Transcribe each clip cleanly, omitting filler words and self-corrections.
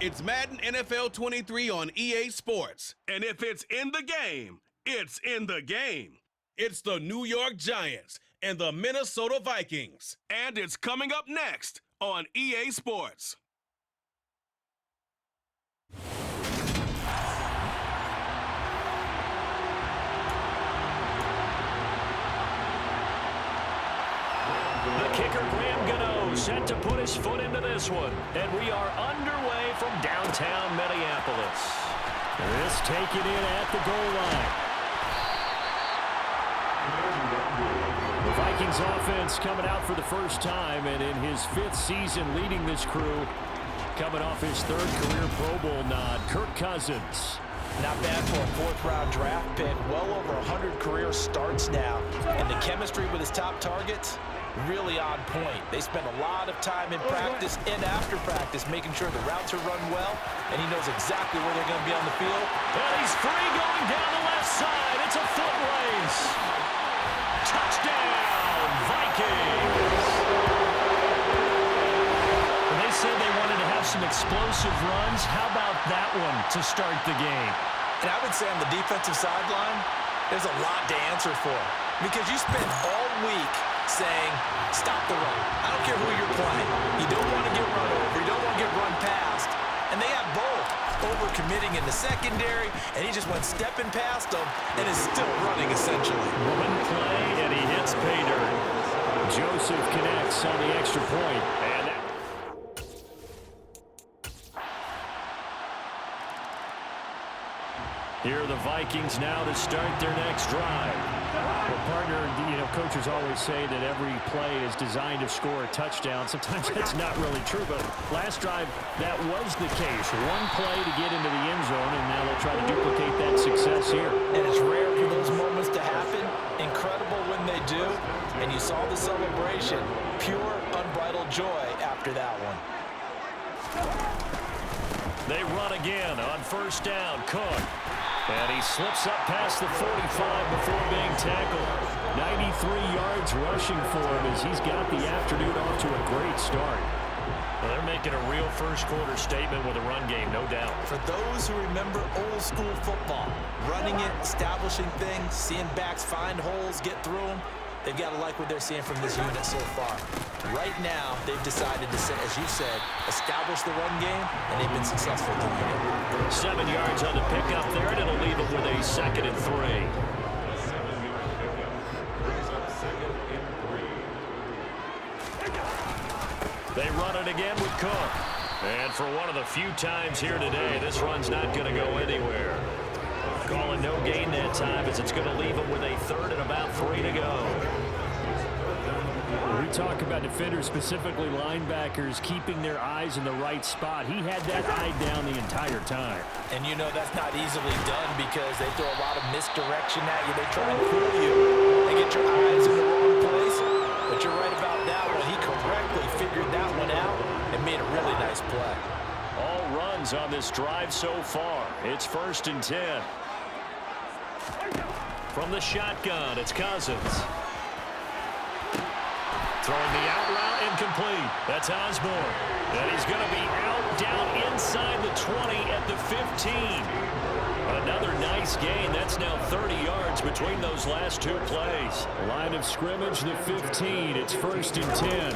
It's Madden NFL 23 on EA Sports. And if it's in the game, it's in the game. It's the New York Giants and the Minnesota Vikings. And it's coming up next on EA Sports. The kicker, Graham Gano, set to put his foot into this one. And we are underway from downtown Minneapolis. This taken in at the goal line. The Vikings offense coming out for the first time, and in his 5th season leading this crew, coming off his 3rd career Pro Bowl nod, Kirk Cousins. Not bad for a 4th-round draft pick. Well over 100 career starts now. And the chemistry with his top targets, really on point. They spend a lot of time in practice and after practice making sure the routes are run well, and he knows exactly where they're going to be on the field. And he's free going down the left side. It's a foot race. Touchdown, Vikings. They said they wanted to have some explosive runs. How about that one to start the game? And I would say on the defensive sideline, there's a lot to answer for, because you spend all week saying, stop the run. I don't care who you're playing. You don't want to get run over. You don't want to get run past. And they have both. Over-committing in the secondary, and he just went stepping past them and is still running, essentially. One play, and he hits pay dirt. Joseph connects on the extra point. And here are the Vikings now to start their next drive. Well, partner, coaches always say that every play is designed to score a touchdown. Sometimes that's not really true, but last drive, that was the case. One play to get into the end zone, and now they'll try to duplicate that success here. And it's rare for those moments to happen. Incredible when they do. And you saw the celebration. Pure, unbridled joy after that one. They run again on first down. Cook. And he slips up past the 45 before being tackled. 93 yards rushing for him as he's got the afternoon off to a great start. Well, they're making a real first-quarter statement with a run game, no doubt. For those who remember old-school football, running it, establishing things, seeing backs find holes, get through them, they've got to like what they're seeing from this unit so far. Right now, they've decided to, as you said, establish the run game, and they've been successful doing it. 7 yards on the pickup there, and it'll leave it with a 2nd and 3. They run it again with Cook. And for one of the few times here today, this run's not going to go anywhere. Calling no gain that time as it's going to leave him with a 3rd and about 3 to go. We talk about defenders, specifically linebackers, keeping their eyes in the right spot. He had that eye down the entire time. And you know that's not easily done because they throw a lot of misdirection at you. They try and fool you. They get your eyes in the wrong place. But you're right about that one. He correctly figured that one out and made a really nice play. All runs on this drive so far. It's 1st and 10. From the shotgun, it's Cousins. Throwing the out route, incomplete. That's Osborne. And he's going to be out, down inside the 20 at the 15. Another nice gain. That's now 30 yards between those last 2 plays. Line of scrimmage, the 15. It's 1st and 10.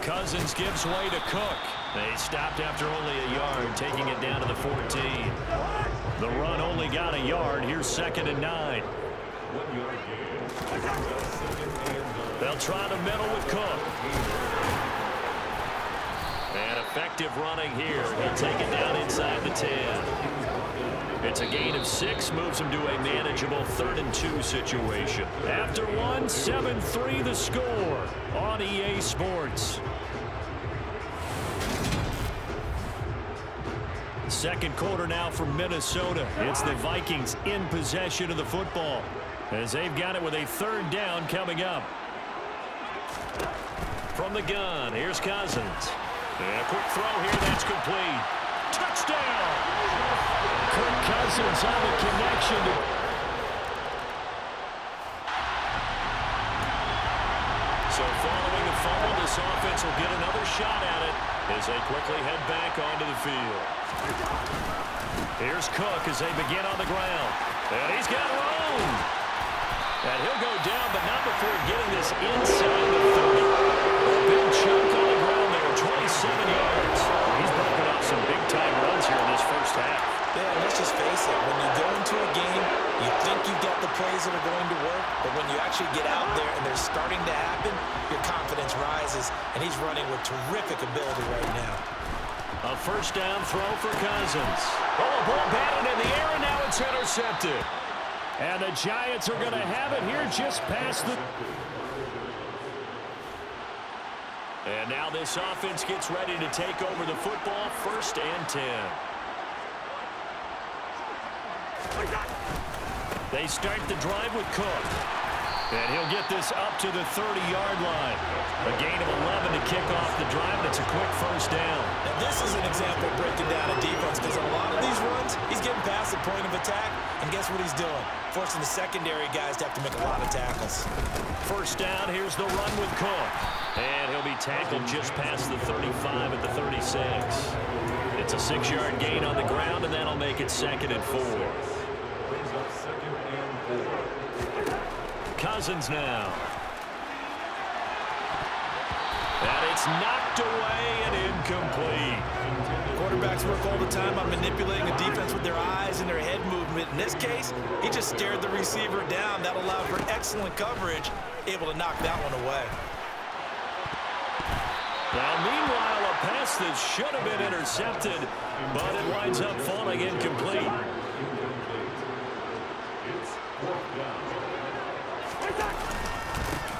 Cousins gives way to Cook. They stopped after only a yard, taking it down to the 14. The run only got a yard. Here's 2nd and 9. They'll try the middle with Cook. And effective running here. He'll take it down inside the 10. It's a gain of 6, moves him to a manageable 3rd and 2 situation. After one, 7-3 the score on EA Sports. Second quarter now from Minnesota. It's the Vikings in possession of the football as they've got it with a 3rd down coming up. From the gun, here's Cousins. And a quick throw here, that's complete. Touchdown! Kirk Cousins on the connection. So following the fumble, this offense will get another shot at it. as they quickly head back onto the field. Here's Cook as they begin on the ground. And he's got room. And he'll go down, but not before getting this inside the 30. A big chunk on the ground there, 27 yards. He's broken off some big-time runs here in this first half. Yeah, let's just face it. When you go into a game, you think you've got the plays that are going to work, but when you actually get out there and they're starting to happen, your confidence rises, and he's running with terrific ability right now. A first down throw for Cousins. Oh, a ball batted in the air, and now it's intercepted. And the Giants are going to have it here just past the... And now this offense gets ready to take over the football, 1st and 10. They start the drive with Cook. And he'll get this up to the 30-yard line. A gain of 11 to kick off the drive, and it's a quick first down. And this is an example of breaking down a defense, because on a lot of these runs, he's getting past the point of attack, and guess what he's doing? Forcing the secondary guys to have to make a lot of tackles. First down, here's the run with Cook. And he'll be tackled just past the 35 at the 36. It's a 6-yard gain on the ground, and that'll make it 2nd and 4. Cousins now. And it's knocked away and incomplete. Quarterbacks work all the time on manipulating a defense with their eyes and their head movement. In this case, he just stared the receiver down. That allowed for excellent coverage, able to knock that one away. Now, meanwhile, a pass that should have been intercepted, but it winds up falling incomplete.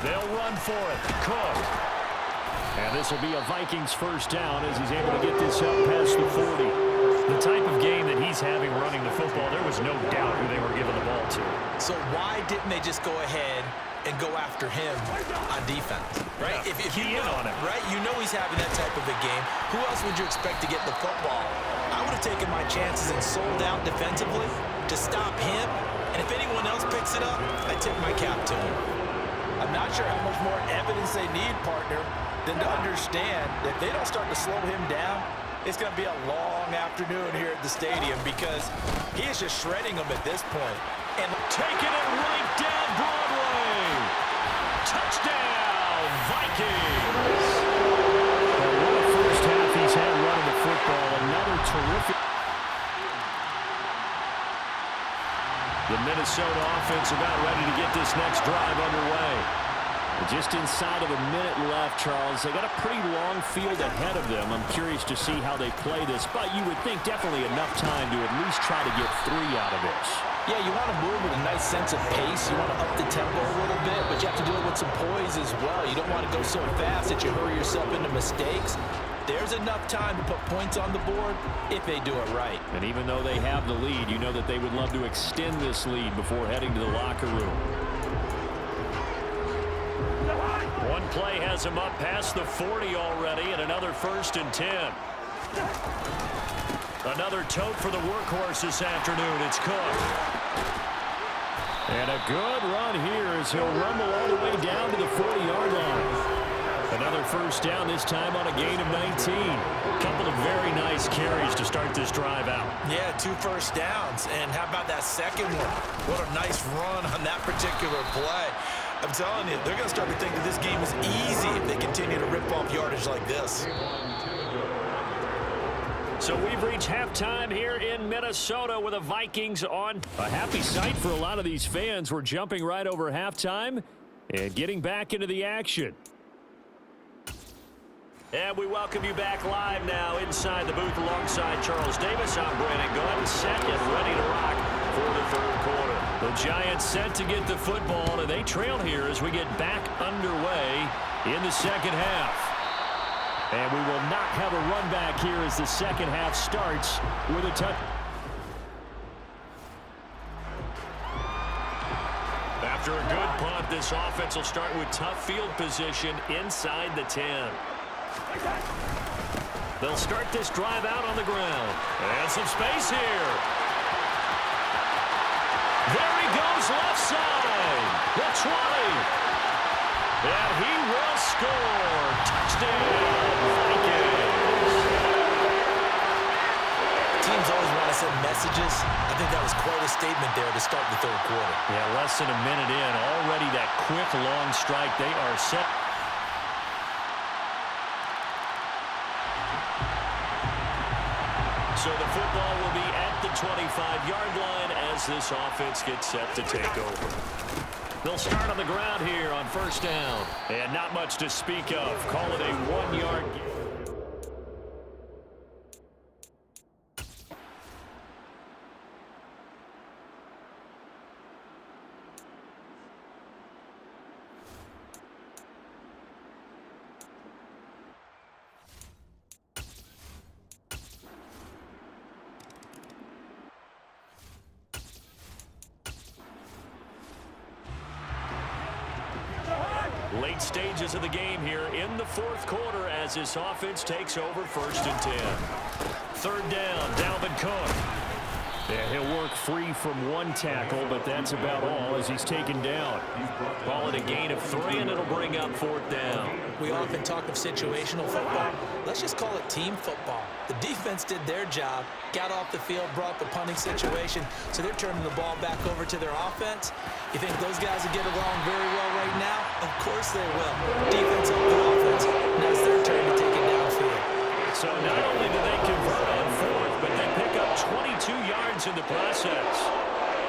They'll run for it. Cook. And this will be a Vikings first down as he's able to get this up past the 40. The type of game that he's having running the football, there was no doubt who they were giving the ball to. So why didn't they just go ahead and go after him on defense, right? Yeah, if you know, on him. right? You know he's having that type of a game. Who else would you expect to get the football? I would have taken my chances and sold out defensively to stop him. And if anyone else picks it up, I tip my cap to him. I'm not sure how much more evidence they need, partner, than to understand that if they don't start to slow him down, it's going to be a long afternoon here at the stadium, because he is just shredding them at this point. And taking it right down Broadway. Touchdown, Vikings. Well, what a first half he's had running the football. Another terrific. The Minnesota offense about ready to get this next drive underway. Just inside of a minute left, Charles. They got a pretty long field ahead of them. I'm curious to see how they play this, but you would think definitely enough time to at least try to get 3 out of this. Yeah, you want to move with a nice sense of pace. You want to up the tempo a little bit, but you have to do it with some poise as well. You don't want to go so fast that you hurry yourself into mistakes. There's enough time to put points on the board if they do it right. And even though they have the lead, you know that they would love to extend this lead before heading to the locker room. One play has him up past the 40 already, and another 1st and 10. Another tote for the workhorse this afternoon. It's Cook. And a good run here as he'll rumble all the way down to the 40-yard line. Another first down, this time on a gain of 19. A couple of very nice carries to start this drive out. Yeah, 2 first downs. And how about that second one? What a nice run on that particular play. I'm telling you, they're going to start to think that this game is easy if they continue to rip off yardage like this. So we've reached halftime here in Minnesota with the Vikings on. A happy sight for a lot of these fans. We're jumping right over halftime and getting back into the action. And we welcome you back live now inside the booth alongside Charles Davis. I'm Brandon Gunn, set and ready to rock for the 3rd quarter. The Giants set to get the football, and they trail here as we get back underway in the second half. And we will not have a run back here as the second half starts with a touch. After a good punt, this offense will start with tough field position inside the 10. They'll start this drive out on the ground. And some space here. There he goes left side. The 20. And he will score. Touchdown, Vikings. quite a statement there to start the third quarter. Yeah, less than a minute in. Already that quick, long strike. They are set. So the football will be at the 25-yard line as this offense gets set to take over. They'll start on the ground here on first down. And not much to speak of. Call it a 1-yard gain. Late stages of the game here in the fourth quarter as this offense takes over first and 10. Third down, Dalvin Cook. Yeah, he'll work free from one tackle, but that's about all as he's taken down. Ball at a gain of 3, and it'll bring up fourth down. We often talk of situational football. Let's just call it team football. The defense did their job, got off the field, brought the punting situation, so they're turning the ball back over to their offense. You think those guys will get along very well right now? Of course they will. Defense up the offense. Now it's their turn to take it downfield. So not only do they convert on fourth, but they pick up 22 yards in the process.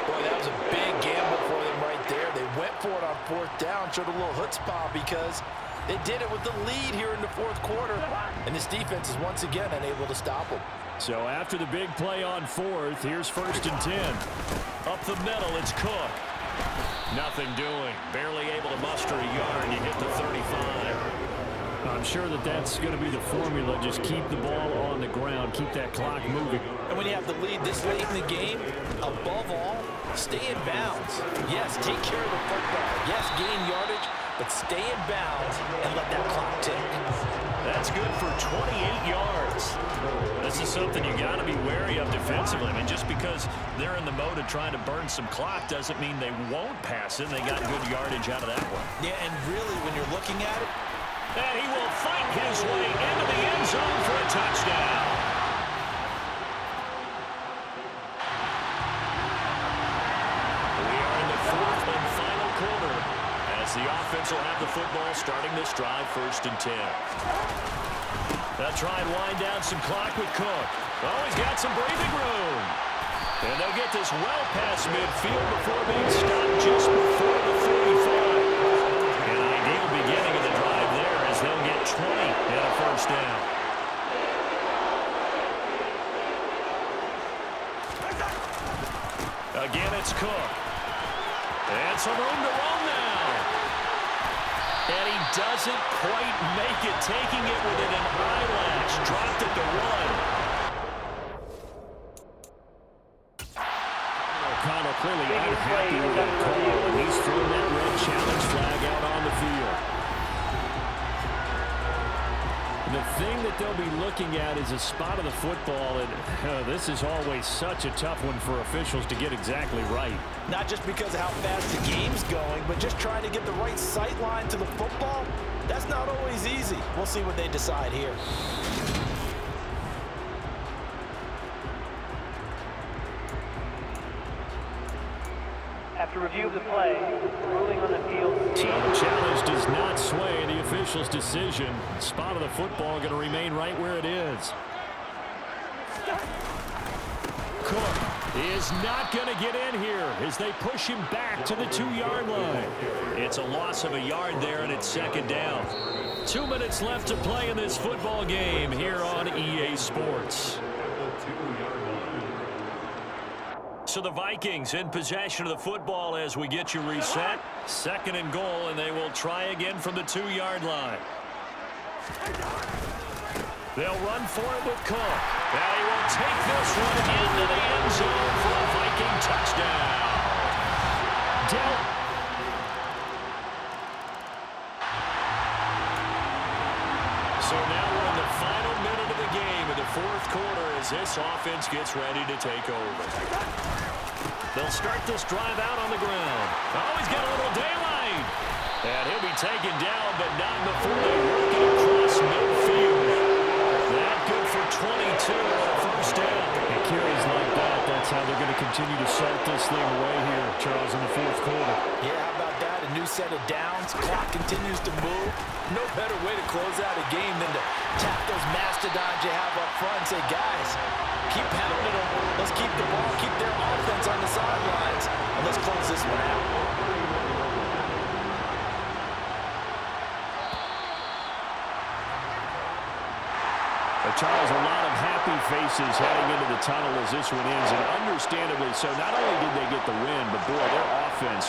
Boy, that was a big gamble for them right there. They went for it on fourth down, showed a little chutzpah because they did it with the lead here in the fourth quarter. And this defense is once again unable to stop them. So after the big play on fourth, here's first and 10. Up the middle, it's Cook. Nothing doing. Barely able to muster a yard. You hit the 35. I'm sure that that's going to be the formula. Just keep the ball on the ground. Keep that clock moving. And when you have the lead this late in the game, above all, stay in bounds. Yes, take care of the football. Yes, gain yardage, but stay in bounds and let that clock tick. That's good for 28 yards. This is something you got to be wary of defensively. I mean, just because they're in the mode of trying to burn some clock doesn't mean they won't pass it. They got good yardage out of that one. Yeah, and really, when you're looking at it, and he will fight his way into the end zone for a touchdown. We are in the fourth and final quarter as the offense will have the football starting this drive first and 10. They'll try and wind down some clock with Cook. Oh, he's got some breathing room. And they'll get this well past midfield before being stopped just before the 35. An ideal beginning of the drive there as they'll get 20 and a first down. Again, it's Cook. And some room to roam now. And he doesn't quite make it, taking it within an eyelash. Dropped at the 1. O'Connell clearly unhappy with that call, and he's thrown that red challenge flag out on the field. The thing that they'll be looking at is a spot of the football, and this is always such a tough one for officials to get exactly right. not just because of how fast the game's going, but just trying to get the right sight line to the football, that's not always easy. We'll see what they decide here. After review of the play, ruling on the field. So the challenge does not sway the official's decision. Spot of the football going to remain right where it is. Cook is not going to get in here as they push him back to the 2-yard line. It's a loss of a yard there, and it's second down. 2 minutes left to play in this football game here on EA Sports. So the Vikings in possession of the football as we get you reset. Second and goal, and they will try again from the 2-yard line. They'll run for it with Cook. And he will take this one into the end zone for a Viking touchdown. So now we're in the final minute of the game in the fourth quarter as this offense gets ready to take over. They'll start this drive out on the ground. Oh, he's got a little daylight. And he'll be taken down, but not before they work it across midfield. That good for 22 on a first down. And carries like that, that's how they're going to continue to suffer thing away here, Charles, in the fourth quarter. Yeah, how about that? A new set of downs. Clock continues to move. No better way to close out a game than to tap those mastodons you have up front and say, guys, keep pounding them. Let's keep the ball, keep their offense on the sidelines, and let's close this one out. Charles, a lot of happy faces heading into the tunnel as this one ends, and understandably so. Not only did they get the win, but boy, their offense